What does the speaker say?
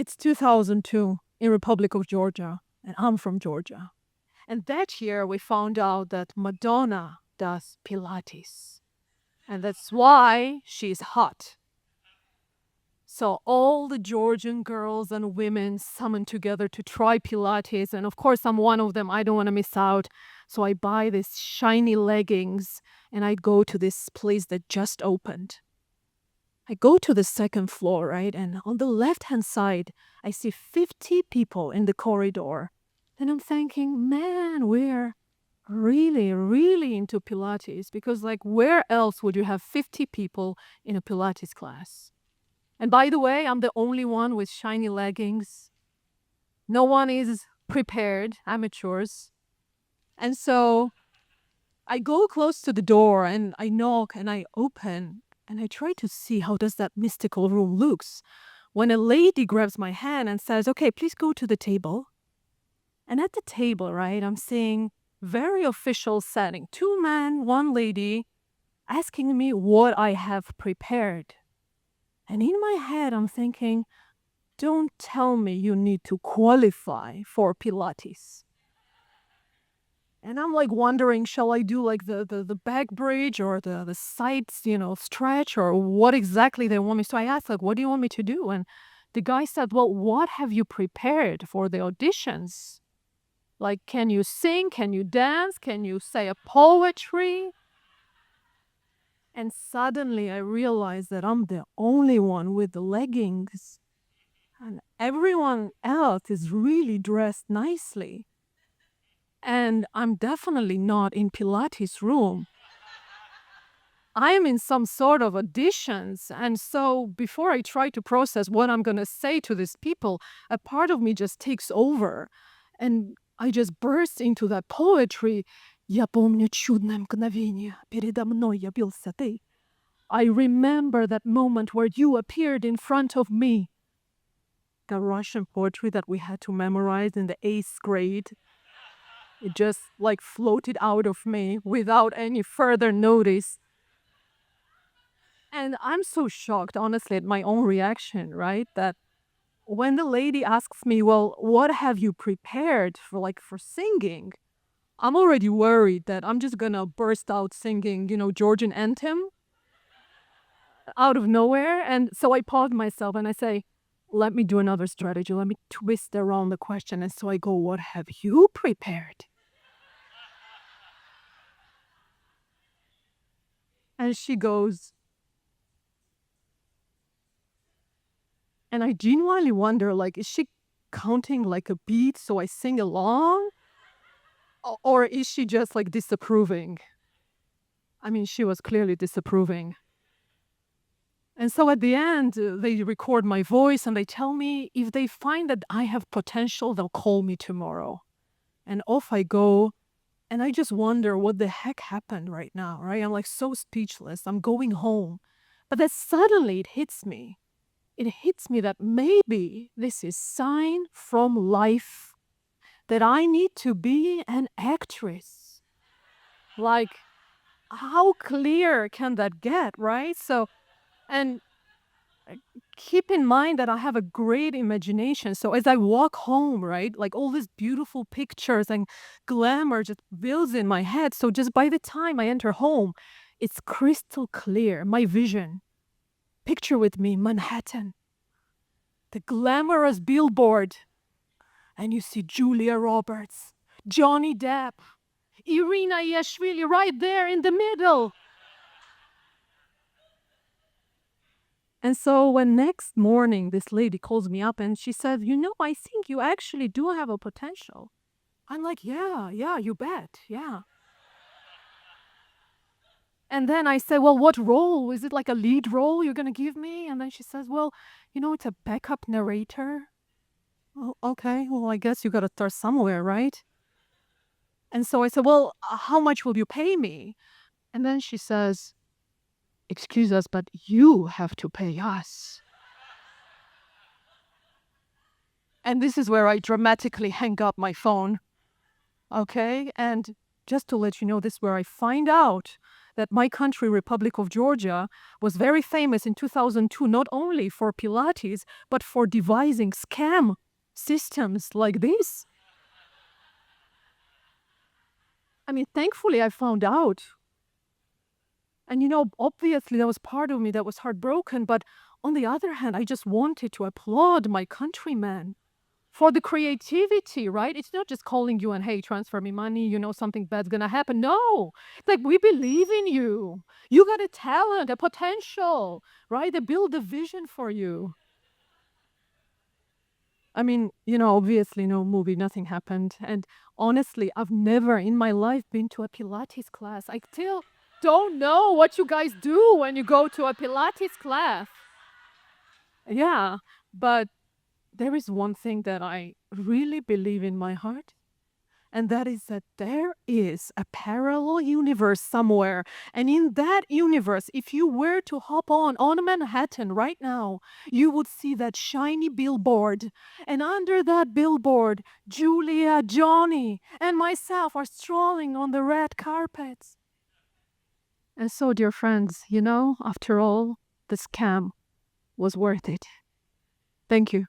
It's 2002 in Republic of Georgia, and I'm from Georgia. And that year we found out that Madonna does Pilates. And that's why she's hot. So all the Georgian girls and women summoned together to try Pilates. And of course, I'm one of them. I don't want to miss out. So I buy these shiny leggings and I go to this place that just opened. I go to the second floor, right? And on the left-hand side, I see 50 people in the corridor. And I'm thinking, man, we're really, really into Pilates because, like, where else would you have 50 people in a Pilates class? And by the way, I'm the only one with shiny leggings. No one is prepared, amateurs. And so I go close to the door and I knock and I open and I try to see how does that mystical room looks. When a lady grabs my hand and says, okay, please go to the table. And at the table, right, I'm seeing very official setting. 2 men, 1 lady asking me what I have prepared. And in my head, I'm thinking, don't tell me you need to qualify for Pilates. And I'm like wondering, shall I do like the back bridge or the sides, stretch or what exactly they want me. So I asked, like, what do you want me to do? And the guy said, well, what have you prepared for the auditions? Like, can you sing? Can you dance? Can you say a poetry? And suddenly I realized that I'm the only one with the leggings. And everyone else is really dressed nicely. And I'm definitely not in Pilates room. I am in some sort of auditions. And so before I try to process what I'm going to say to these people, a part of me just takes over. And I just burst into that poetry. Я помню чудное мгновение. Передо мной явился ты. I remember that moment where you appeared in front of me. The Russian poetry that we had to memorize in the 8th grade. It just like floated out of me without any further notice. And I'm so shocked, honestly, at my own reaction, right? That when the lady asks me, well, what have you prepared for singing? I'm already worried that I'm just gonna burst out singing, Georgian anthem out of nowhere. And so I pause myself and I say, let me do another strategy. Let me twist around the question. And so I go, what have you prepared? And she goes, and I genuinely wonder, like, is she counting like a beat so I sing along? Or is she just like disapproving? I mean, she was clearly disapproving. And so at the end, they record my voice and they tell me if they find that I have potential, they'll call me tomorrow. And off I go. And I just wonder what the heck happened right now, right? I'm like so speechless. I'm going home. But then suddenly it hits me. It hits me that maybe this is sign from life that I need to be an actress. Like, how clear can that get, right? So, and keep in mind that I have a great imagination. So as I walk home, right, like all these beautiful pictures and glamour just builds in my head. So just by the time I enter home, it's crystal clear, my vision. Picture with me Manhattan, the glamorous billboard. And you see Julia Roberts, Johnny Depp, Irina Yashvili right there in the middle. And so when next morning this lady calls me up and she says, I think you actually do have a potential. I'm like, yeah, you bet, yeah. And then I say, well, what role? Is it like a lead role you're going to give me? And then she says, well, it's a backup narrator. Oh, okay, well, I guess you got to start somewhere, right? And so I said, well, how much will you pay me? And then she says, excuse us, but you have to pay us. And this is where I dramatically hang up my phone. Okay? And just to let you know, this is where I find out that my country, Republic of Georgia, was very famous in 2002, not only for Pilates, but for devising scam systems like this. I mean, thankfully, I found out. And obviously, there was part of me that was heartbroken, but on the other hand, I just wanted to applaud my countrymen for the creativity, right? It's not just calling you and, hey, transfer me money, something bad's gonna happen. No, it's like, we believe in you. You got a talent, a potential, right? They build a vision for you. I mean, obviously, no movie, nothing happened. And honestly, I've never in my life been to a Pilates class. I still don't know what you guys do when you go to a Pilates class. Yeah, but there is one thing that I really believe in my heart, and that is that there is a parallel universe somewhere. And in that universe, if you were to hop on Manhattan right now, you would see that shiny billboard. And under that billboard, Julia, Johnny, and myself are strolling on the red carpets. And so, dear friends, after all, the scam was worth it. Thank you.